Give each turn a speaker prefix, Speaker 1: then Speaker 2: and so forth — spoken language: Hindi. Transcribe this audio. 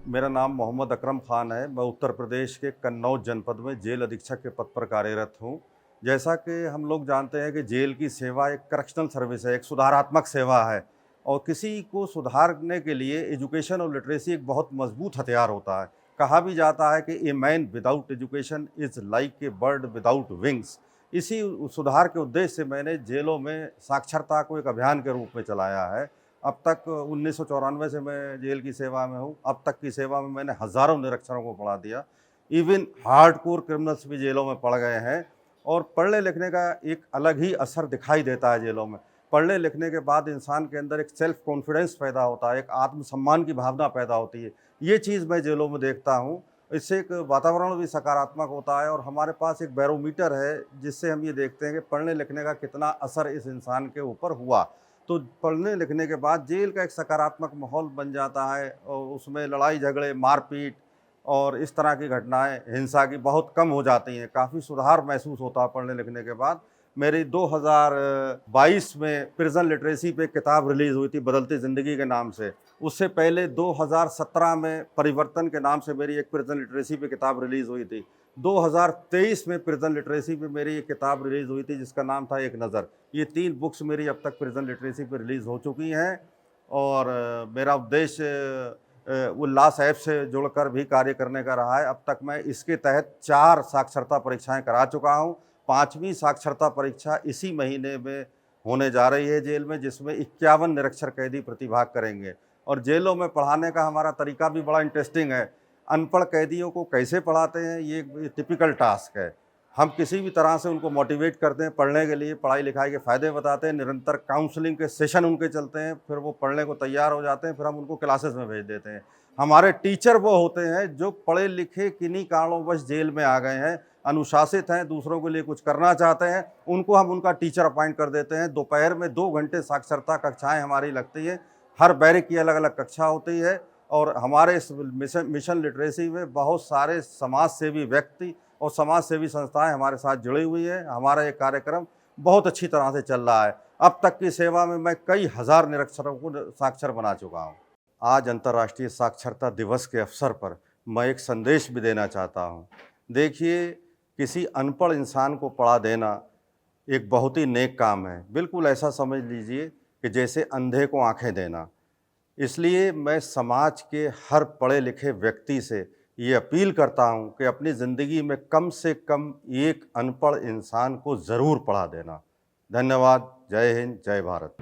Speaker 1: मेरा नाम मोहम्मद अकरम ख़ान है। मैं उत्तर प्रदेश के कन्नौज जनपद में जेल अधीक्षक के पद पर कार्यरत हूँ। जैसा कि हम लोग जानते हैं कि जेल की सेवा एक करेक्शनल सर्विस है, एक सुधारात्मक सेवा है और किसी को सुधारने के लिए एजुकेशन और लिटरेसी एक बहुत मजबूत हथियार होता है। कहा भी जाता है कि a man without education is like a bird without wings. इसी सुधार के उद्देश्य से मैंने जेलों में साक्षरता को एक अभियान के रूप में चलाया है। अब तक 1994 से मैं जेल की सेवा में हूँ। अब तक की सेवा में मैंने हज़ारों निरक्षरों को पढ़ा दिया। इवन हार्डकोर क्रिमिनल्स भी जेलों में पड़ गए हैं और पढ़ने लिखने का एक अलग ही असर दिखाई देता है जेलों में। पढ़ने लिखने के बाद इंसान के अंदर एक सेल्फ कॉन्फिडेंस पैदा होता है, एक आत्मसम्मान की भावना पैदा होती है। ये चीज़ मैं जेलों में देखता हूँ। इससे एक वातावरण भी सकारात्मक होता है और हमारे पास एक बैरोमीटर है जिससे हम ये देखते हैं कि पढ़ने लिखने का कितना असर इस इंसान के ऊपर हुआ। तो पढ़ने लिखने के बाद जेल का एक सकारात्मक माहौल बन जाता है और उसमें लड़ाई झगड़े, मारपीट और इस तरह की घटनाएं हिंसा की बहुत कम हो जाती हैं। काफ़ी सुधार महसूस होता है पढ़ने लिखने के बाद। मेरी 2022 में प्रिज़न लिटरेसी पे किताब रिलीज़ हुई थी, बदलती ज़िंदगी के नाम से। उससे पहले 2017 में परिवर्तन के नाम से मेरी एक प्रिज़न लिटरेसी पे किताब रिलीज़ हुई थी। 2023 में प्रिज़न लिटरेसी पे मेरी एक किताब रिलीज़ हुई थी जिसका नाम था एक नज़र। ये 3 बुक्स मेरी अब तक प्रिज़न लिटरेसी पे रिलीज़ हो चुकी हैं और मेरा उद्देश्य उल्लास ऐप से जुड़कर भी कार्य करने का रहा है। अब तक मैं इसके तहत 4 साक्षरता परीक्षाएँ करा चुका हूँ। 5वीं साक्षरता परीक्षा इसी महीने में होने जा रही है जेल में, जिसमें 51 निरक्षर कैदी प्रतिभाग करेंगे। और जेलों में पढ़ाने का हमारा तरीका भी बड़ा इंटरेस्टिंग है। अनपढ़ कैदियों को कैसे पढ़ाते हैं, ये टिपिकल टास्क है। हम किसी भी तरह से उनको मोटिवेट करते हैं पढ़ने के लिए, पढ़ाई लिखाई के फ़ायदे बताते हैं, निरंतर काउंसलिंग के सेशन उनके चलते हैं, फिर वो पढ़ने को तैयार हो जाते हैं, फिर हम उनको क्लासेस में भेज देते हैं। हमारे टीचर वो होते हैं जो पढ़े लिखे किन्हीं कारणोंवश जेल में आ गए हैं, अनुशासित हैं, दूसरों के लिए कुछ करना चाहते हैं, उनको हम उनका टीचर अपॉइंट कर देते हैं। दोपहर में 2 घंटे साक्षरता कक्षाएँ हमारी लगती हैं। हर बैरक की अलग-अलग कक्षा होती है और हमारे इस मिशन लिटरेसी में बहुत सारे समाज सेवी व्यक्ति और समाज सेवी संस्थाएं हमारे साथ जुड़ी हुई है। हमारा ये कार्यक्रम बहुत अच्छी तरह से चल रहा है। अब तक की सेवा में मैं कई हज़ार निरक्षरों को साक्षर बना चुका हूँ। आज अंतर्राष्ट्रीय साक्षरता दिवस के अवसर पर मैं एक संदेश भी देना चाहता हूँ। देखिए, किसी अनपढ़ इंसान को पढ़ा देना एक बहुत ही नेक काम है। बिल्कुल ऐसा समझ लीजिए कि जैसे अंधे को आँखें देना। इसलिए मैं समाज के हर पढ़े लिखे व्यक्ति से ये अपील करता हूँ कि अपनी ज़िंदगी में कम से कम एक अनपढ़ इंसान को ज़रूर पढ़ा देना। धन्यवाद। जय हिंद, जय भारत।